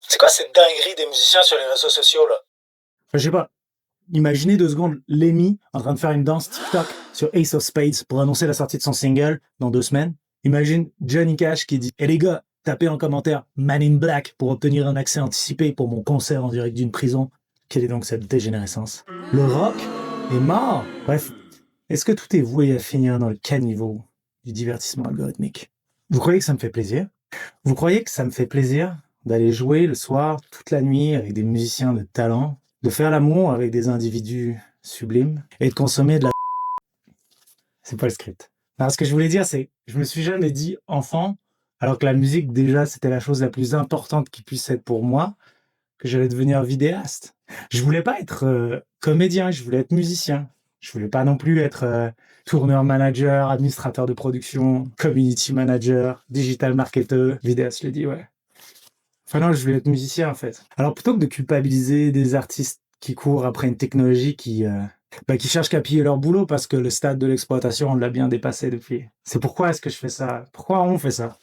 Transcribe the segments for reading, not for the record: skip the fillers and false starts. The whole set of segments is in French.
C'est quoi cette dinguerie des musiciens sur les réseaux sociaux, là? Enfin, je sais pas. Imaginez 2 secondes Lemmy en train de faire une danse TikTok sur Ace of Spades pour annoncer la sortie de son single dans 2 semaines. Imagine Johnny Cash qui dit: Eh les gars, tapez en commentaire Man in Black pour obtenir un accès anticipé pour mon concert en direct d'une prison. Quelle est donc cette dégénérescence? Le rock est mort. Bref, est-ce que tout est voué à finir dans le caniveau du divertissement algorithmique? Vous croyez que ça me fait plaisir? Vous croyez que ça me fait plaisir d'aller jouer le soir, toute la nuit, avec des musiciens de talent, de faire l'amour avec des individus sublimes et de consommer de la... C'est pas le script. Alors, ce que je voulais dire, c'est je me suis jamais dit enfant, alors que la musique, déjà, c'était la chose la plus importante qui puisse être pour moi, que j'allais devenir vidéaste. Je voulais pas être comédien, je voulais être musicien. Je voulais pas non plus être tourneur manager, administrateur de production, community manager, digital marketer, vidéaste, je l'ai dit, ouais. Enfin non, je voulais être musicien en fait. Alors plutôt que de culpabiliser des artistes qui courent après une technologie qui cherchent qu'à piller leur boulot parce que le stade de l'exploitation, on l'a bien dépassé depuis. C'est pourquoi est-ce que je fais ça? Pourquoi on fait ça?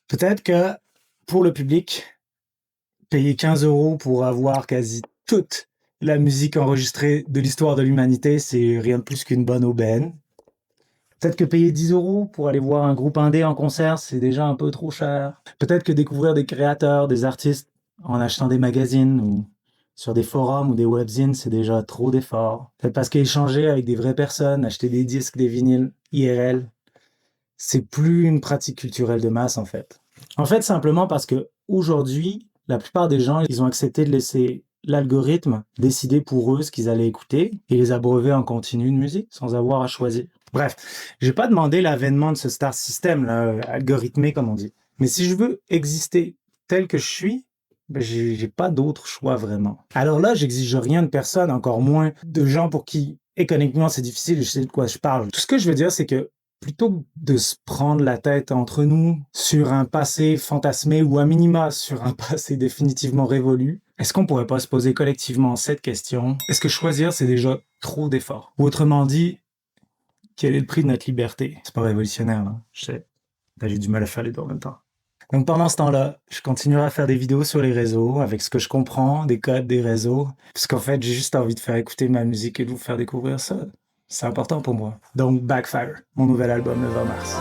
Peut-être que pour le public, payer 15 € pour avoir quasi toute la musique enregistrée de l'histoire de l'humanité, c'est rien de plus qu'une bonne aubaine. Peut-être que payer 10 € pour aller voir un groupe indé en concert, c'est déjà un peu trop cher. Peut-être que découvrir des créateurs, des artistes en achetant des magazines ou sur des forums ou des webzines, c'est déjà trop d'efforts. Peut-être parce qu'échanger avec des vraies personnes, acheter des disques, des vinyles, IRL, c'est plus une pratique culturelle de masse en fait. En fait, simplement parce que aujourd'hui, la plupart des gens, ils ont accepté de laisser l'algorithme décider pour eux ce qu'ils allaient écouter et les abreuver en continu de musique sans avoir à choisir. Bref, j'ai pas demandé l'avènement de ce star system là, algorithmé comme on dit. Mais si je veux exister tel que je suis, ben j'ai pas d'autre choix vraiment. Alors là, j'exige rien de personne, encore moins de gens pour qui économiquement c'est difficile, je sais de quoi je parle. Tout ce que je veux dire, c'est que plutôt que de se prendre la tête entre nous sur un passé fantasmé ou à minima sur un passé définitivement révolu, est-ce qu'on pourrait pas se poser collectivement cette question? Est-ce que choisir, c'est déjà trop d'efforts? Ou autrement dit, quel est le prix de notre liberté? C'est pas révolutionnaire, là, je sais. Là, j'ai du mal à faire les deux en même temps. Donc pendant ce temps-là, je continuerai à faire des vidéos sur les réseaux avec ce que je comprends des codes des réseaux, parce qu'en fait, j'ai juste envie de faire écouter ma musique et de vous faire découvrir ça. C'est important pour moi. Donc Backfire, mon nouvel album le 20 mars.